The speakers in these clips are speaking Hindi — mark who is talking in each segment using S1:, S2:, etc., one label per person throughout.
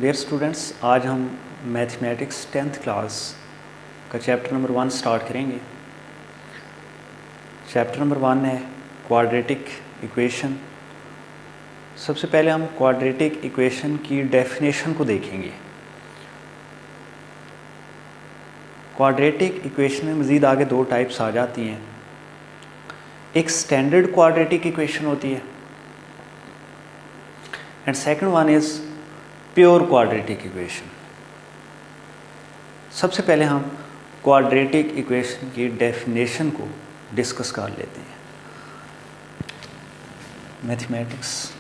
S1: डियर स्टूडेंट्स, आज हम मैथमेटिक्स 10th क्लास का चैप्टर नंबर 1 स्टार्ट करेंगे। चैप्टर नंबर 1 है क्वाड्रेटिक इक्वेशन। सबसे पहले हम क्वाड्रेटिक इक्वेशन की डेफिनेशन को देखेंगे। क्वाड्रेटिक इक्वेशन में मज़ीद आगे दो टाइप्स आ जाती हैं। एक स्टैंडर्ड क्वाड्रेटिक इक्वेशन होती है and second one is pure quadratic equation. सबसे पहले हम क्वाड्रेटिक इक्वेशन की डेफिनेशन को डिस्कस कर लेते हैं। मैथमेटिक्स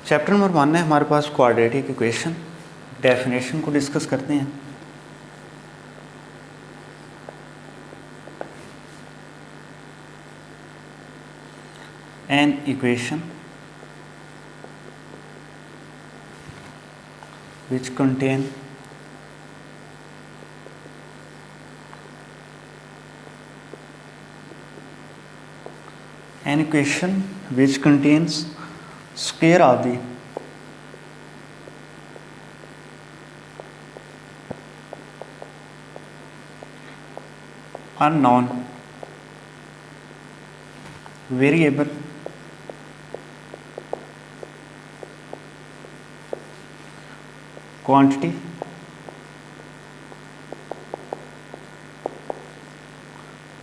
S1: चैप्टर नंबर 1 है हमारे पास क्वाड्रेटिक इक्वेशन। डेफिनेशन को डिस्कस करते हैं। An equation which contain an equation which contains square of the unknown variable quantity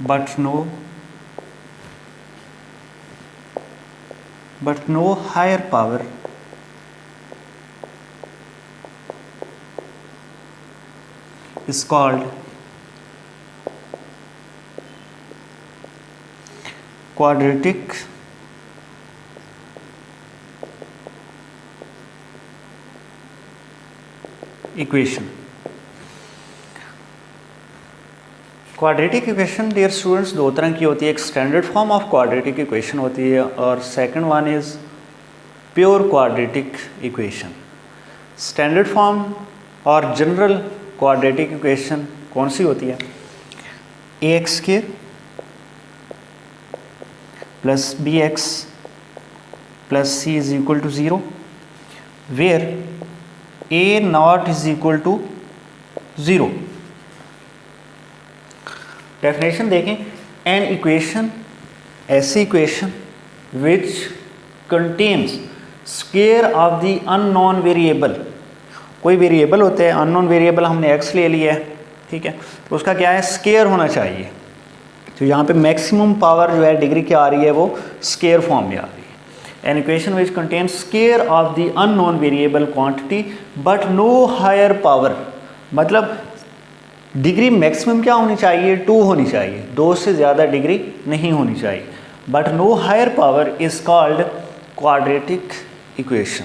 S1: but no higher power is called quadratic equation. Quadratic equation dear students दो तरह की होती है। एक standard form of quadratic equation होती है और second one is pure quadratic equation. Standard form और जनरल क्वाड्रेटिक इक्वेशन कौन सी होती है? ax square plus bx plus c is equal to 0 where a not is equal to 0। Definition देखें। एन इक्वेशन ऐसी इक्वेशन which contains square of the unknown variable. कोई वेरिएबल होता है, अननोन वेरिएबल हमने x ले लिया है, ठीक है, तो उसका क्या है, स्क्वायर होना चाहिए। तो यहाँ पे मैक्सिमम पावर जो है डिग्री क्या आ रही है, वो स्क्वायर फॉर्म में आ रही है। An equation which contains square of the unknown variable quantity but no higher power, मतलब डिग्री मैक्सिमम क्या होनी चाहिए, 2 होनी चाहिए, 2 से ज़्यादा डिग्री नहीं होनी चाहिए। But no higher power is called quadratic equation.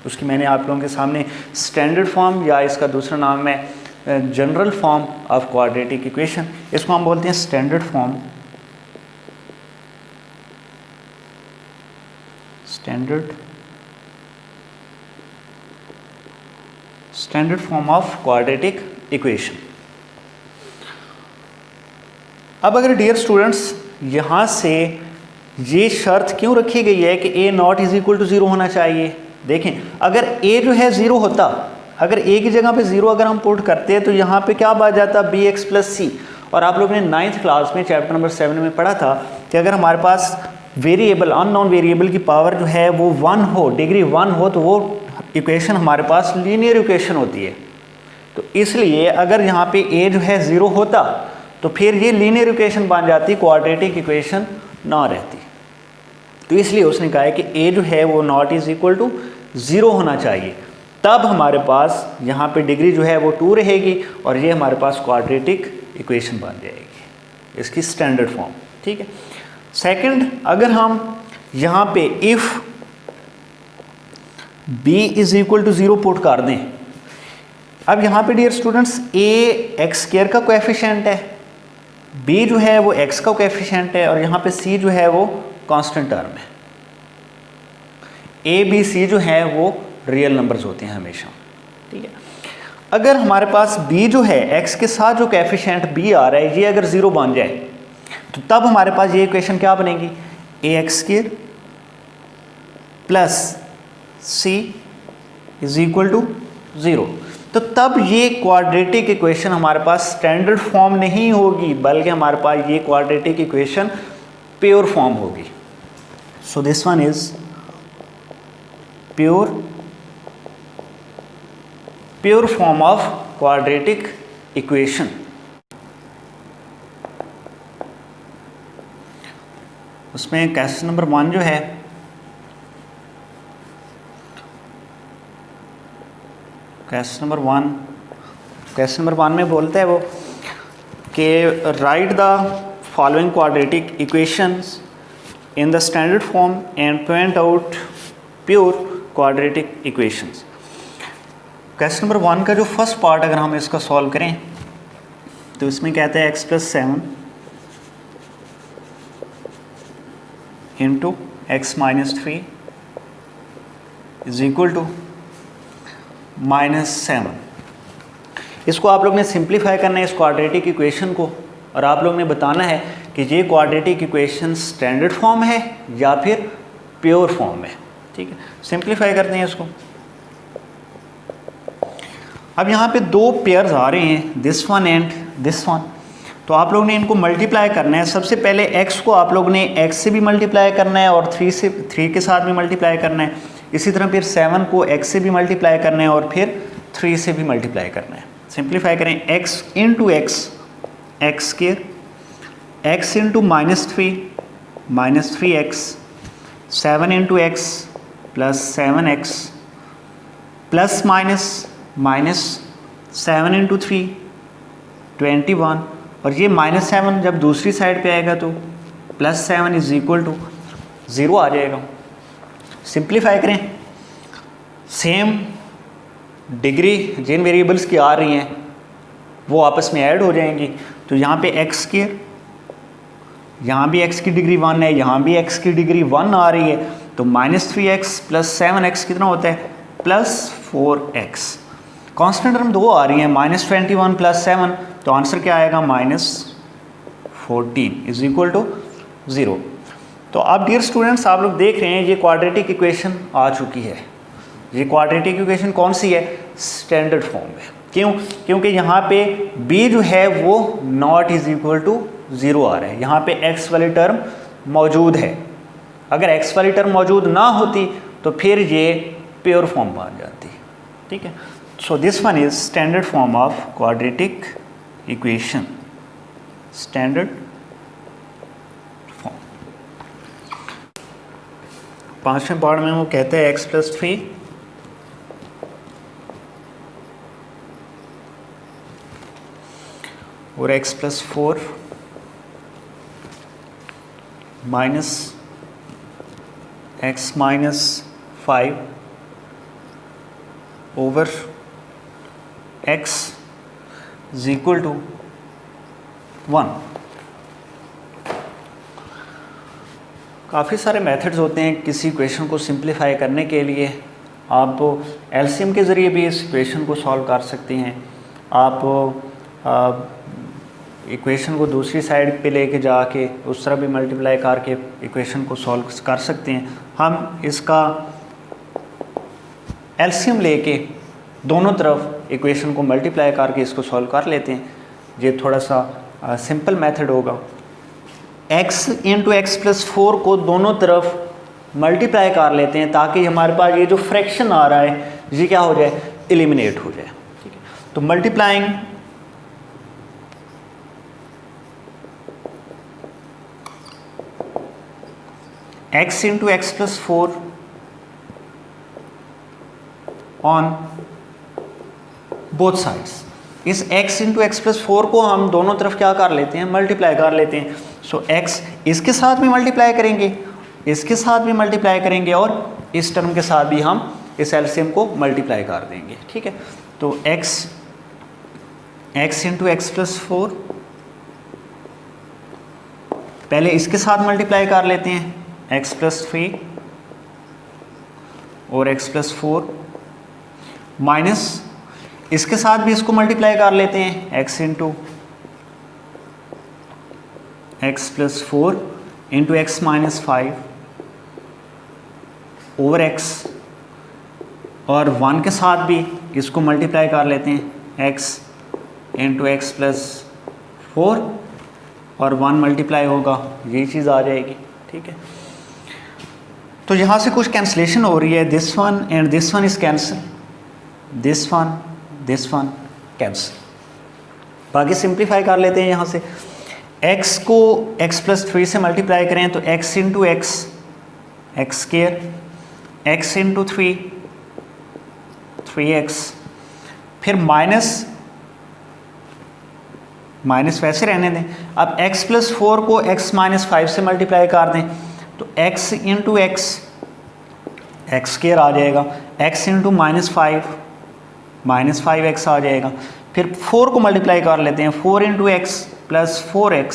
S1: उसकी मैंने आप लोगों के सामने स्टैंडर्ड फॉर्म या इसका दूसरा नाम है general form of quadratic equation. इसको हम बोलते हैं standard form, standard form of quadratic equation. अब अगर डियर स्टूडेंट्स यहाँ से ये शर्त क्यों रखी गई है कि a not is equal to 0 होना चाहिए? देखें, अगर a जो है 0 होता, अगर a की जगह पे 0 अगर हम पुट करते हैं तो यहाँ पे क्या बात जाता, bx प्लस c। और आप लोगों ने 9th क्लास में चैप्टर नंबर 7 में पढ़ा था कि अगर हमारे पास वेरिएबल, अननोन वेरिएबल की पावर जो है वो 1 हो, डिग्री 1 हो, तो वो इक्वेशन हमारे पास लीनियर इक्वेशन होती है। तो इसलिए अगर यहाँ पे a जो है 0 होता तो फिर ये लीनियर इक्वेशन बन जाती, क्वाड्रेटिक इक्वेशन ना रहती। तो इसलिए उसने कहा है कि a जो है वो नॉट इज इक्वल टू 0 होना चाहिए, तब हमारे पास यहाँ पे डिग्री जो है वो 2 रहेगी और ये हमारे पास क्वाड्रेटिक इक्वेशन बन जाएगी, इसकी स्टैंडर्ड फॉर्म, ठीक है। सेकंड, अगर हम यहाँ पे if b is equal to 0 put कर दें। अब यहाँ पे dear students a x square का कोएफिशिएंट है, b जो है वो x का कोएफिशिएंट है, और यहाँ पे c जो है वो कांस्टेंट टर्म है। a b c जो है वो रियल नंबर्स होते हैं हमेशा, ठीक है। अगर हमारे पास b जो है x के साथ जो कोएफिशिएंट b आ रहा है ये अगर 0 बन जाए तो तब हमारे पास ये इक्वेशन क्या बनेगी, ax square plus c is equal to 0। तो तब ये क्वाड्रेटिक इक्वेशन हमारे पास स्टैंडर्ड फॉर्म नहीं होगी, बल्कि हमारे पास ये क्वाड्रेटिक इक्वेशन प्योर फॉर्म होगी। सो this one is pure form of quadratic equation. उसमें क्वेश्चन नंबर 1 जो है, क्वेश्चन नंबर 1 में बोलता है वो कि right the following quadratic equations in the standard form and point out pure quadratic equations. Question number 1 का जो फर्स्ट पार्ट अगर हम इसका सॉल्व करें तो इसमें कहते हैं x + 7 into x - 3 is equal to -7। इसको आप लोग ने सिंप्लीफाई करना है इस क्वाड्रेटिक इक्वेशन को, और आप लोग ने बताना है कि ये क्वाड्रेटिक इक्वेशन स्टैंडर्ड फॉर्म है या फिर प्योर फॉर्म है, ठीक है। सिंप्लीफाई करते हैं इसको। अब यहाँ पे 2 पेयर्स आ रहे हैं, this one and this one, तो आप लोग ने इनको मल्टीप्लाई करना है। सबसे पहले x को आप लोग ने x से भी मल्टीप्लाई करना है और 3 के साथ भी मल्टीप्लाई करना है। इसी तरह फिर 7 को x से भी मल्टीप्लाई करना है और फिर 3 से भी मल्टीप्लाई करना है। सिंप्लीफाई करें, x into x square, x into -3 7 into x plus 7x plus minus 7 into 3 21, और ये -7 जब दूसरी साइड पे आएगा तो +7 इज इक्वल टू 0 आ जाएगा। सिंप्लीफाई करें, सेम डिग्री जिन वेरिएबल्स की आ रही हैं वो आपस में ऐड हो जाएंगी। तो यहाँ पे x स्क्वायर, यहाँ भी x की डिग्री 1 है, यहाँ भी x की डिग्री 1 आ रही है, तो -3x प्लस 7x कितना होता है, +4x। कांस्टेंट टर्म 2 आ रही हैं, -21 प्लस 7, तो आंसर क्या आएगा, -14 इज इक्वल टू 0। तो अब डियर स्टूडेंट्स आप लोग देख रहे हैं ये क्वाड्रेटिक इक्वेशन आ चुकी है। ये क्वाड्रेटिक इक्वेशन कौन सी है, स्टैंडर्ड फॉर्म है। क्यों, क्योंकि यहाँ पे b जो है वो नॉट इज इक्वल टू 0 आ रहा है, यहाँ पे x वाली टर्म मौजूद है। अगर x वाली टर्म मौजूद ना होती तो फिर ये प्योर फॉर्म बन जाती, ठीक है। So this one is standard form of quadratic equation, standard form. 5वें पार्ट में वो कहते हैं x + 3 और x + 4 minus x - 5 over x is equal to 1। काफ़ी सारे मेथड्स होते हैं किसी इक्वेशन को सिंप्लीफाई करने के लिए। आप एलसीएम के ज़रिए भी इस इक्वेशन को सॉल्व कर सकते हैं। आप इक्वेशन को दूसरी साइड पे लेके जाके उस तरह भी मल्टीप्लाई करके इक्वेशन को सॉल्व कर सकते हैं। हम इसका एलसीएम लेके दोनों तरफ इक्वेशन को मल्टीप्लाई करके इसको सॉल्व कर लेते हैं। ये थोड़ा सा सिंपल मेथड होगा। x इंटू एक्स + 4 को दोनों तरफ मल्टीप्लाई कर लेते हैं ताकि हमारे पास ये जो फ्रैक्शन आ रहा है ये क्या हो जाए, एलिमिनेट हो जाए, ठीक है। तो multiplying x into x + 4 on both sides. इस x इंटू एक्स + 4 को हम दोनों तरफ क्या कर लेते हैं, मल्टीप्लाई कर लेते हैं। सो x इसके साथ भी मल्टीप्लाई करेंगे इसके साथ भी मल्टीप्लाई करेंगे और इस टर्म के साथ भी हम इस एलसीएम को मल्टीप्लाई कर देंगे, ठीक है। तो x इंटू एक्स प्लस 4, पहले इसके साथ मल्टीप्लाई कर लेते हैं x प्लस 3 और x प्लस 4, माइनस इसके साथ भी इसको मल्टीप्लाई कर लेते हैं x into x plus 4 into x minus 5 over x, और 1 के साथ भी इसको मल्टीप्लाई कर लेते हैं x इंटू एक्स प्लस 4 और 1 मल्टीप्लाई होगा, यही चीज़ आ जाएगी, ठीक है। तो यहाँ से कुछ कैंसलेशन हो रही है, this one and this one is cancel, this one cancel. बाकी सिंप्लीफाई कर लेते हैं यहाँ से, x को x प्लस 3 से मल्टीप्लाई करें तो x into x square, x into 3x, फिर माइनस वैसे रहने दें। अब x प्लस 4 को x माइनस 5 से मल्टीप्लाई कर दें तो x इंटू एक्स स्केयर आ जाएगा, x इंटू माइनस 5x आ जाएगा। फिर 4 को मल्टीप्लाई कर लेते हैं, 4 into x plus 4x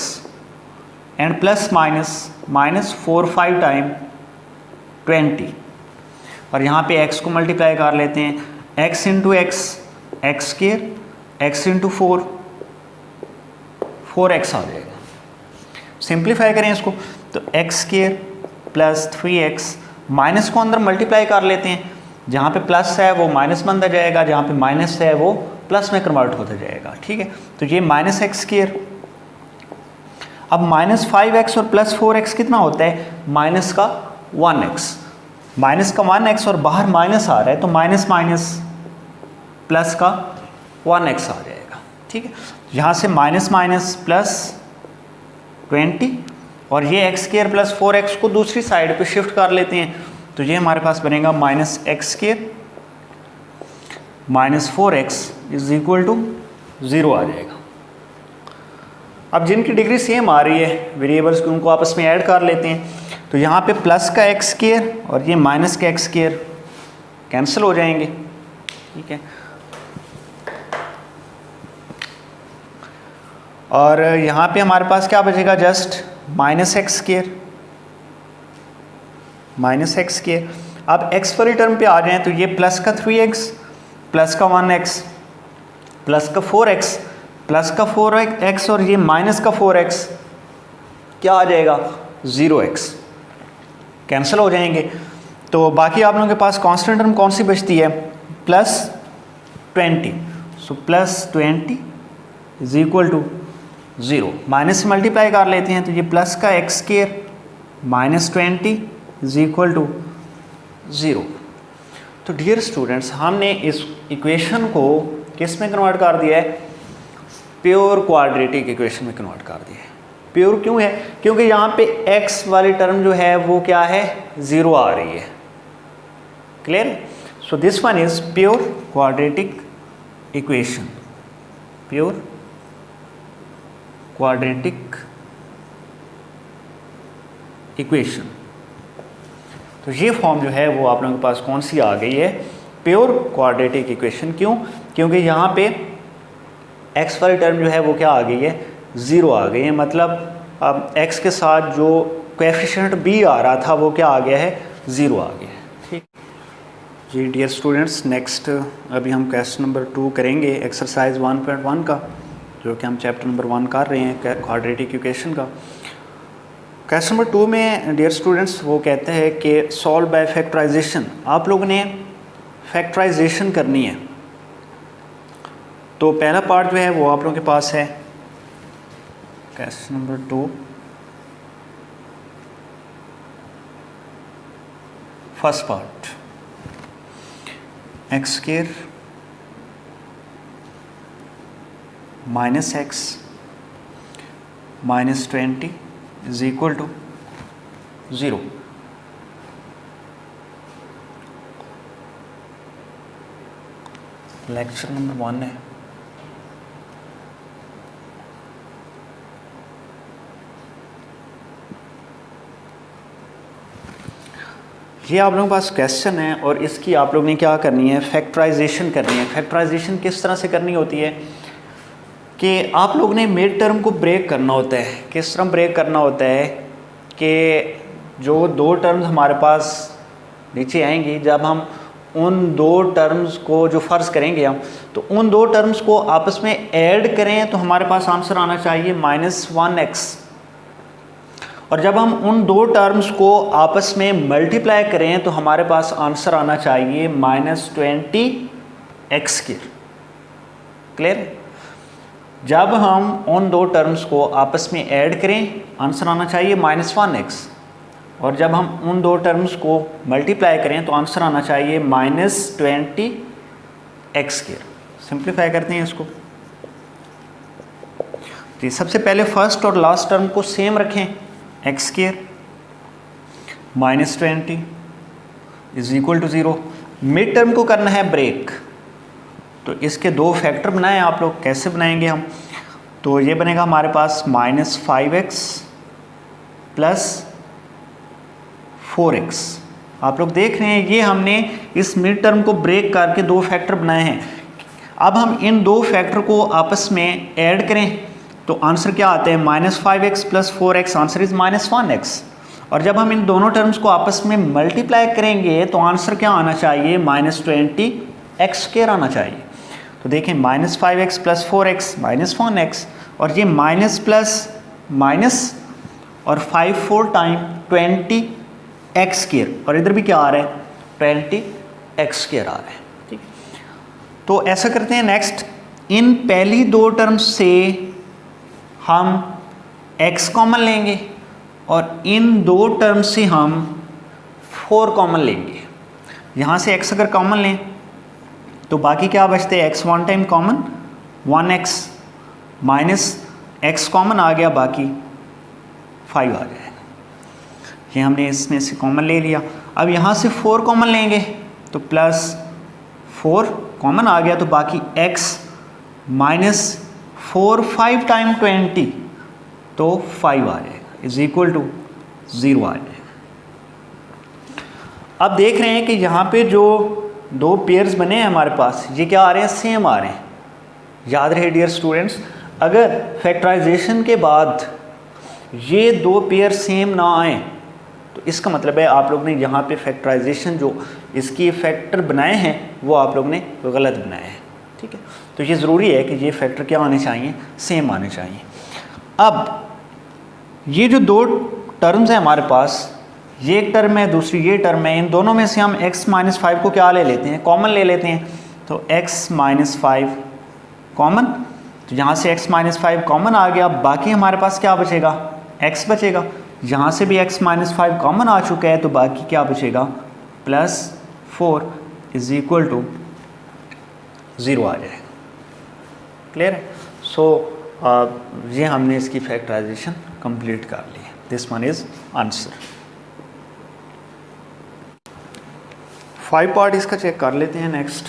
S1: and plus minus 4 5 time 20, और यहाँ पे x को मल्टीप्लाई कर लेते हैं, x into x square, x into 4x आ जाएगा। सिंप्लीफाई करें इसको तो x square plus 3x, minus को अंदर मल्टीप्लाई कर लेते हैं, जहाँ पे प्लस है वो माइनस बनता जाएगा, जहाँ पे माइनस है वो प्लस में कन्वर्ट होता जाएगा, ठीक है। तो ये माइनस एक्स स्केयर, अब माइनस 5x और प्लस 4x कितना होता है, माइनस का 1x, माइनस का 1x और बाहर माइनस आ रहा है तो माइनस प्लस का 1x आ जाएगा, ठीक है। यहाँ से माइनस प्लस 20 और ये एक्स स्केयर प्लस 4x को दूसरी साइड पे शिफ्ट कर लेते हैं तो ये हमारे पास बनेगा minus x square minus 4x is equal to 0 आ जाएगा। अब जिनकी डिग्री सेम आ रही है वेरिएबल्स की, उनको आपस में ऐड कर लेते हैं। तो यहाँ पे प्लस का एक्स स्केयर और ये माइनस का एक्स स्केयर कैंसिल हो जाएंगे, ठीक है। और यहाँ पे हमारे पास क्या बचेगा, जस्ट माइनस एक्स स्केयर। अब x वाली टर्म पे आ जाएं तो ये प्लस का 3x प्लस का 1x प्लस का 4x प्लस का 4x और ये माइनस का 4x क्या आ जाएगा, 0x, कैंसिल हो जाएंगे। तो बाकी आप लोगों के पास कांस्टेंट टर्म कौन सी बचती है, plus 20, so plus 20 is equal to 0, minus से मल्टीप्लाई कर लेते हैं तो ये प्लस का x square minus 20 is equal to 0। तो डियर स्टूडेंट्स, हमने इस इक्वेशन को किस में कन्वर्ट कर दिया है, प्योर क्वाड्रेटिक इक्वेशन में कन्वर्ट कर दिया है। प्योर क्यों है, क्योंकि यहाँ पे x वाली टर्म जो है वो क्या है, 0 आ रही है, clear. So this one is pure quadratic equation, pure quadratic equation. तो ये फॉर्म जो है वो आप लोगों के पास कौन सी आ गई है, प्योर क्वाड्रेटिक इक्वेशन। क्यों, क्योंकि यहाँ पे x वाली टर्म जो है वो क्या आ गई है, 0 आ गई है। मतलब अब x के साथ जो कोएफिशिएंट b आ रहा था वो क्या आ गया है, 0 आ गया है, ठीक जी। डियर स्टूडेंट्स, नेक्स्ट अभी हम क्वेश्चन नंबर 2 करेंगे एक्सरसाइज 1.1 का, जो कि हम चैप्टर नंबर 1 कर रहे हैं क्वाड्रेटिक इक्वेशन का। क्वेश्चन नंबर 2 में डियर स्टूडेंट्स वो कहते हैं कि सॉल्व बाय फैक्टराइजेशन, आप लोगों ने फैक्टराइजेशन करनी है। तो पहला पार्ट जो है वो आप लोगों के पास है question number 2, first part, x square minus x minus 20 is equal to 0। Lecture number 1 है। ये आप लोगों के पास क्वेश्चन है और इसकी आप लोग ने क्या करनी है, फैक्टराइजेशन करनी है। फैक्टराइजेशन किस तरह से करनी होती है कि आप लोग ने मिड टर्म को ब्रेक करना होता है। किस तरह ब्रेक करना होता है कि जो दो टर्म्स हमारे पास नीचे आएंगी, जब हम उन दो टर्म्स को जो फ़र्ज़ करेंगे हम, तो उन दो टर्म्स को आपस में ऐड करें तो हमारे पास आंसर आना चाहिए -1x। और जब हम उन दो टर्म्स को आपस में मल्टीप्लाई करें तो हमारे पास आंसर आना चाहिए -20x²। क्लियर? जब हम उन दो टर्म्स को आपस में ऐड करें आंसर आना चाहिए -1x, और जब हम उन दो टर्म्स को मल्टीप्लाई करें तो आंसर आना चाहिए -20x²। सिंप्लीफाई करते हैं इसको। तो सबसे पहले फर्स्ट और लास्ट टर्म को सेम रखें, x² -20 = 0। मिड टर्म को करना है ब्रेक, तो इसके दो फैक्टर बनाएं आप लोग। कैसे बनाएंगे हम? तो ये बनेगा हमारे पास -5x + 4x। आप लोग देख रहे हैं ये हमने इस मिड टर्म को ब्रेक करके दो फैक्टर बनाए हैं। अब हम इन दो फैक्टर को आपस में ऐड करें तो आंसर क्या आता है, -5x + 4x, answer is -1x। और जब हम इन दोनों टर्म्स को आपस में मल्टीप्लाई करेंगे तो आंसर क्या आना चाहिए, -20x² आना चाहिए। तो देखें -5x + 4x -1x, और ये माइनस प्लस माइनस और 5 4 टाइम 20x², और इधर भी क्या आ रहा है, 20x² आ रहा है। ठीक है, तो ऐसा करते हैं। नेक्स्ट, इन पहली दो टर्म्स से हम x कॉमन लेंगे और इन दो टर्म्स से हम 4 कॉमन लेंगे। यहाँ से x अगर कॉमन लें तो बाकी क्या बचते हैं, x 1 time common 1x minus x common आ गया, बाकी 5 आ जाएगा। ये हमने इसमें से कॉमन ले लिया। अब यहाँ से 4 कॉमन लेंगे तो +4 कॉमन आ गया, तो बाकी x -4 5 टाइम 20 तो 5 आ जाएगा, = 0 आ जाएगा। अब देख रहे हैं कि यहाँ पे जो दो पेयर्स बने हैं हमारे पास, ये क्या आ रहे हैं, सेम आ रहे हैं। याद रहे डियर स्टूडेंट्स, अगर फैक्टराइजेशन के बाद ये दो पेयर सेम ना आए तो इसका मतलब है आप लोग ने यहाँ पे फैक्टराइजेशन जो इसकी फैक्टर बनाए हैं वो आप लोग ने गलत बनाए हैं। ठीक है, तो ये ज़रूरी है कि ये फैक्टर क्या आने चाहिए, सेम आने चाहिए। अब ये जो दो टर्म्स हैं हमारे पास, ये एक टर्म है, दूसरी ये टर्म है, इन दोनों में से हम x - 5 को क्या ले लेते हैं, कॉमन ले लेते हैं। तो x - 5 कॉमन, तो यहाँ से x - 5 कॉमन आ गया, बाकी हमारे पास क्या बचेगा, x बचेगा। यहाँ से भी x - 5 कॉमन आ चुका है, तो बाकी क्या बचेगा, +4 = 0 आ जाएगा। क्लियर है? सो ये हमने इसकी फैक्टराइजेशन कंप्लीट कर ली है। This one is answer. 5 part इसका चेक कर लेते हैं। नेक्स्ट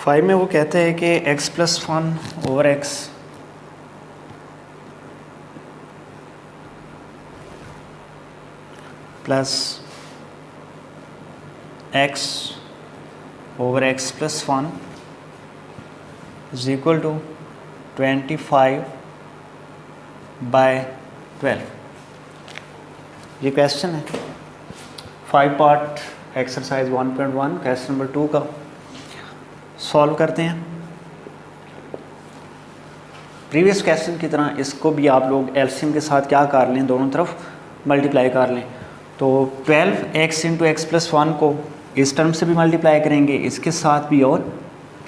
S1: 5 में वो कहते हैं कि x + 1/x प्लस x/x + 1 = 25/12। ये क्वेश्चन है 5 पार्ट एक्सरसाइज 1.1 क्वेश्चन नंबर 2 का। सॉल्व करते हैं। प्रीवियस क्वेश्चन की तरह इसको भी आप लोग एलसीएम के साथ क्या कर लें, दोनों तरफ मल्टीप्लाई कर लें। तो 12x × x + 1 को इस टर्म से भी मल्टीप्लाई करेंगे, इसके साथ भी और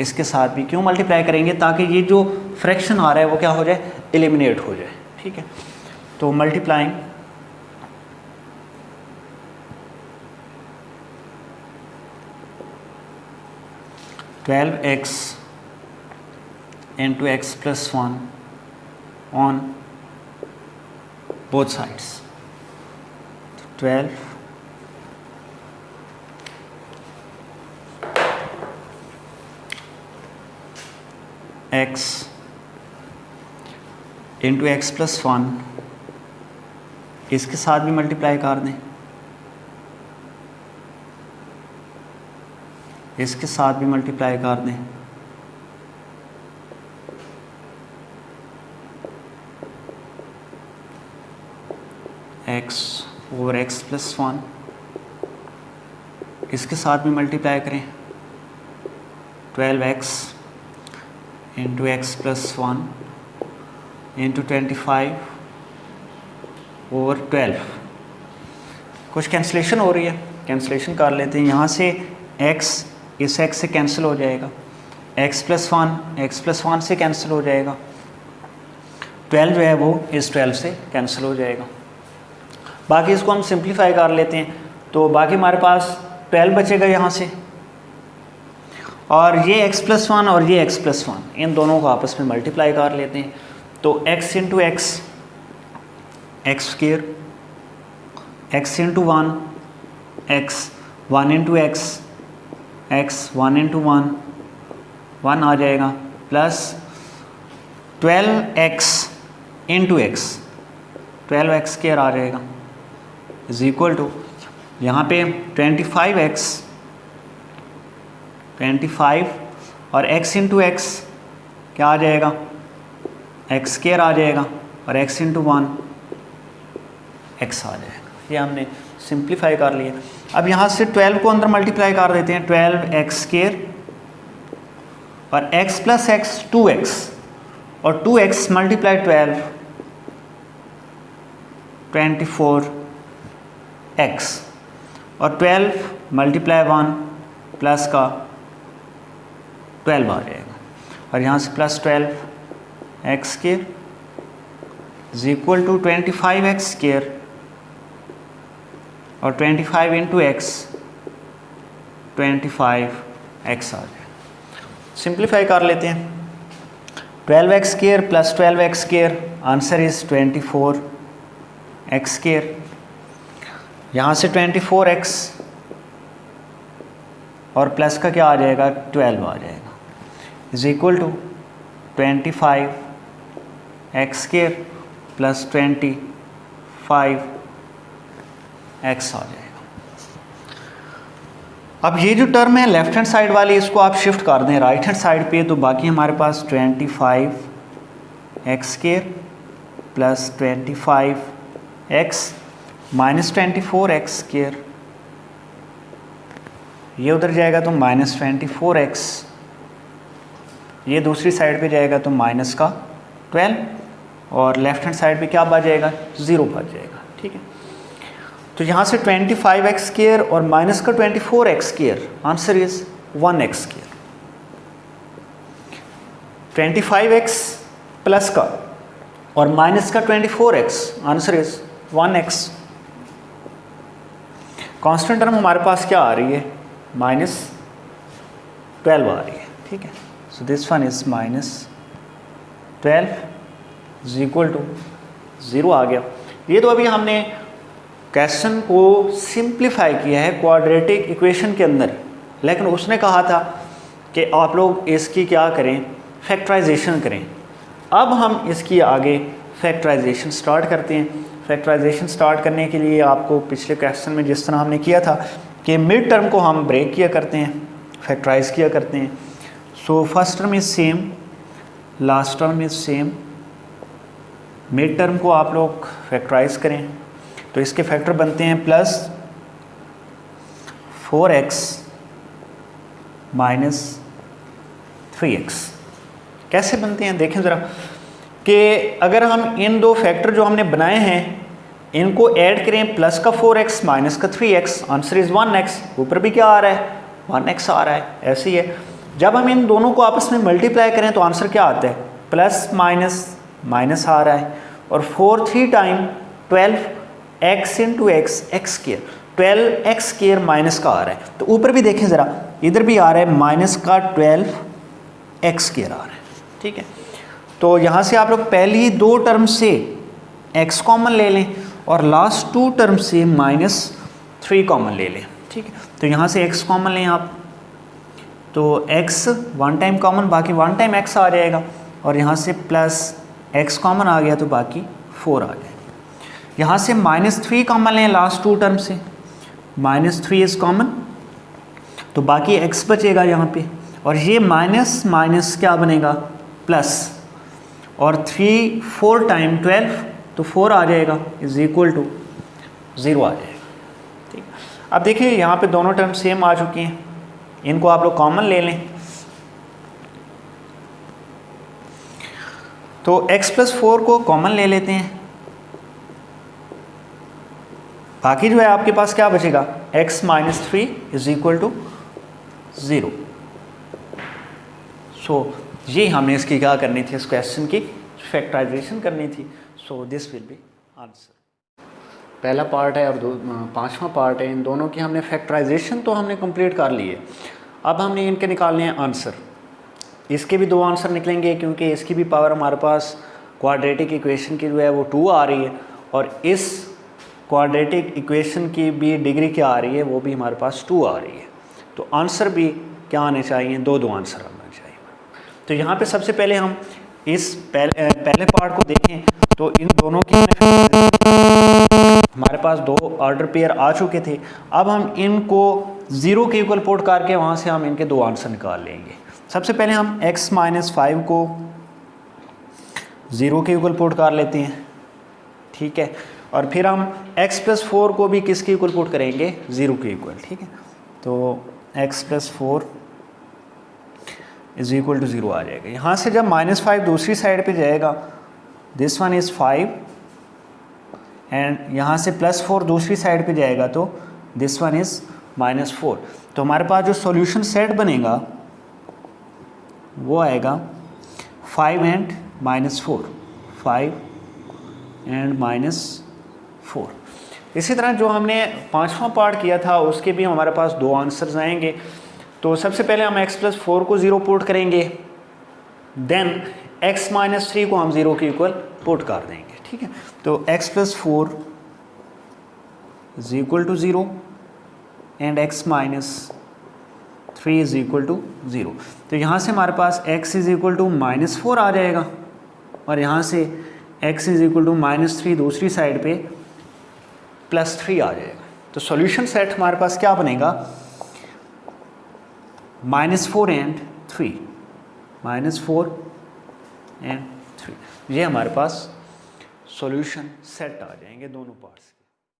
S1: इसके साथ भी। क्यों मल्टीप्लाई करेंगे, ताकि ये जो फ्रैक्शन आ रहा है वो क्या हो जाए, एलिमिनेट हो जाए। ठीक है, तो multiplying 12x × x + 1 on both sides. 12 x × x + 1 इसके साथ भी मल्टीप्लाई कर दें, इसके साथ भी मल्टीप्लाई कर दें, x ओवर x प्लस 1, इसके साथ भी मल्टीप्लाई करें 12x into x plus 1 into 25 over 12। कुछ कैंसिलेशन हो रही है, कैंसिलेशन कर लेते हैं। यहाँ से x इस x से कैंसिल हो जाएगा, x प्लस 1 से कैंसिल हो जाएगा, 12 जो है वो इस 12 से कैंसिल हो जाएगा। बाकी इसको हम सिंप्लीफाई कर लेते हैं, तो बाकी हमारे पास 12 बचेगा यहाँ से, और ये x प्लस 1 और ये x प्लस 1 इन दोनों को आपस में मल्टीप्लाई कर लेते हैं। तो x into X X square, x into 1 x, 1 into X X, 1 into 1 1 आ जाएगा, plus 12x into X 12x square आ जाएगा, इज इक्वल टू यहाँ पे 25 और x इंटू एक्स क्या आ जाएगा, एक्स स्क्वायर आ जाएगा, और x इंटू 1 x आ जाएगा। ये हमने सिंप्लीफाई कर लिया। अब यहाँ से 12 को अंदर मल्टीप्लाई कर देते हैं, 12x स्क्वायर और x प्लस एक्स 2x, और 2x मल्टीप्लाई 12 24x, और 12 मल्टीप्लाई 1 प्लस का 12 आ जाएगा, और यहाँ से plus 12x square is equal to 25x square, और 25 इंटू एक्स 25x आ जाएगा। सिंप्लीफाई कर लेते हैं, 12x square plus 12x square, answer is 24x square. यहाँ से 24x और प्लस का क्या आ जाएगा, 12 आ जाएगा, is equal to 25x square plus 25x आ जाएगा। अब ये जो टर्म है लेफ्ट हैंड साइड वाली, इसको आप शिफ्ट कर दें राइट हैंड साइड पे, तो बाकी हमारे पास 25x square plus 25x minus 24x square, ये उधर जाएगा तो माइनस 24x, ये दूसरी साइड पे जाएगा तो माइनस का 12, और लेफ्ट हैंड साइड पे क्या बच जाएगा, 0 बच जाएगा। ठीक है, तो यहाँ से 25x स्क्वायर और माइनस का 24x square, answer is 1x square. 25x plus का और माइनस का 24x, answer is 1x। Constant term हमारे पास क्या आ रही है, माइनस 12 आ रही है। ठीक है, so this one is minus 12 is equal to 0 आ गया। ये तो अभी हमने क्वेश्चन को सिंप्लीफाई किया है क्वाड्रेटिक इक्वेशन के अंदर, लेकिन उसने कहा था कि आप लोग इसकी क्या करें, फैक्टराइजेशन करें। अब हम इसकी आगे फैक्टराइजेशन स्टार्ट करते हैं। फैक्टराइजेशन स्टार्ट करने के लिए आपको पिछले क्वेश्चन में जिस तरह हमने किया था कि मिड टर्म को हम ब्रेक किया करते हैं, फैक्टराइज किया करते हैं। So first term is same, last term is same, mid term को आप लोग फैक्टराइज करें तो इसके फैक्टर बनते हैं प्लस 4x माइनस 3x। कैसे बनते हैं देखें ज़रा, कि अगर हम इन दो फैक्टर जो हमने बनाए हैं इनको ऐड करें, प्लस का 4x माइनस का 3x, आंसर इज़ 1x। ऊपर भी क्या आ रहा है, 1x आ रहा है। ऐसे ही है, जब हम इन दोनों को आपस में मल्टीप्लाई करें तो आंसर क्या आता है, प्लस माइनस माइनस आ रहा है, और 4 3 time 12x into X X square, 12x square minus का आ रहा है। तो ऊपर भी देखें ज़रा, इधर भी आ रहा है माइनस का 12x स्क्वायर आ रहा है। ठीक है, तो यहाँ से आप लोग पहली दो टर्म से x कॉमन ले लें और लास्ट 2 टर्म से माइनस 3 कॉमन ले लें। ठीक है, तो यहाँ से x कॉमन लें आप, तो x 1 टाइम कॉमन, बाकी 1 टाइम x आ जाएगा, और यहाँ से प्लस x कॉमन आ गया तो बाकी 4 आ जाएगा। यहाँ से -3 कॉमन लें लास्ट टू टर्म से, -3 इज़ कॉमन, तो बाकी x बचेगा यहाँ पे, और ये माइनस माइनस क्या बनेगा प्लस, और 3 4 टाइम 12 तो 4 आ जाएगा इज इक्वल टू 0 आ जाएगा। ठीक, अब देखिए यहाँ पे दोनों टर्म सेम आ चुकी हैं, इनको आप लोग कॉमन ले लें, तो x+4 को कॉमन ले लेते हैं, बाकी जो है आपके पास क्या बचेगा, x - 3 इज इक्वल टू 0। सो ये हमने इसकी क्या करनी थी, इस क्वेश्चन की फैक्टराइजेशन करनी थी। So this will be answer. पहला पार्ट है और पांचवा पार्ट है, इन दोनों की हमने फैक्टराइजेशन तो हमने कंप्लीट कर ली है। अब हमने इनके निकालने हैं आंसर। इसके भी 2 आंसर निकलेंगे क्योंकि इसकी भी पावर हमारे पास क्वाड्रेटिक इक्वेशन की जो है वो 2 आ रही है, और इस क्वाड्रेटिक इक्वेशन की भी डिग्री क्या आ रही है, वो भी हमारे पास 2 आ रही है। तो आंसर भी क्या आने चाहिए, 2 आंसर आना चाहिए। तो यहाँ पे सबसे पहले हम इस पहले पार्ट को देखें, तो इन दोनों की हमारे पास 2 ऑर्डर पेयर आ चुके थे। अब हम इनको 0 के इक्वल पुट करके वहाँ से हम इनके 2 आंसर निकाल लेंगे। सबसे पहले हम x - 5 को 0 के इक्वल पुट कर लेते हैं, ठीक है, और फिर हम x+4 को भी किसके इक्वल पुट करेंगे, 0 के इक्वल, ठीक है। तो x+4 इज इक्वल टू 0 आ जाएगा। यहाँ से जब -5 दूसरी साइड पे जाएगा, दिस वन इज़ 5, एंड यहाँ से +4 दूसरी साइड पे जाएगा तो दिस वन इज़ -4। तो हमारे पास जो सॉल्यूशन सेट बनेगा वो आएगा 5 एंड -4, 5 एंड -4। इसी तरह जो हमने 5वां पार्ट किया था उसके भी हमारे पास 2 आंसर्स आएंगे। तो सबसे पहले हम x+4 को 0 पुट करेंगे, देन x - 3 को हम 0 के इक्वल पुट कर देंगे, ठीक है। तो x+4 is equal to 0 and x - 3 is equal to 0। तो यहाँ से हमारे पास x इज इक्वल टू -4 आ जाएगा, और यहाँ से x इज इक्वल टू -3 दूसरी साइड पे +3 आ जाएगा। तो सॉल्यूशन सेट हमारे पास क्या बनेगा, -4 एंड 3, -4 एंड 3, ये हमारे पास सॉल्यूशन सेट आ जाएंगे दोनों पार्ट्स।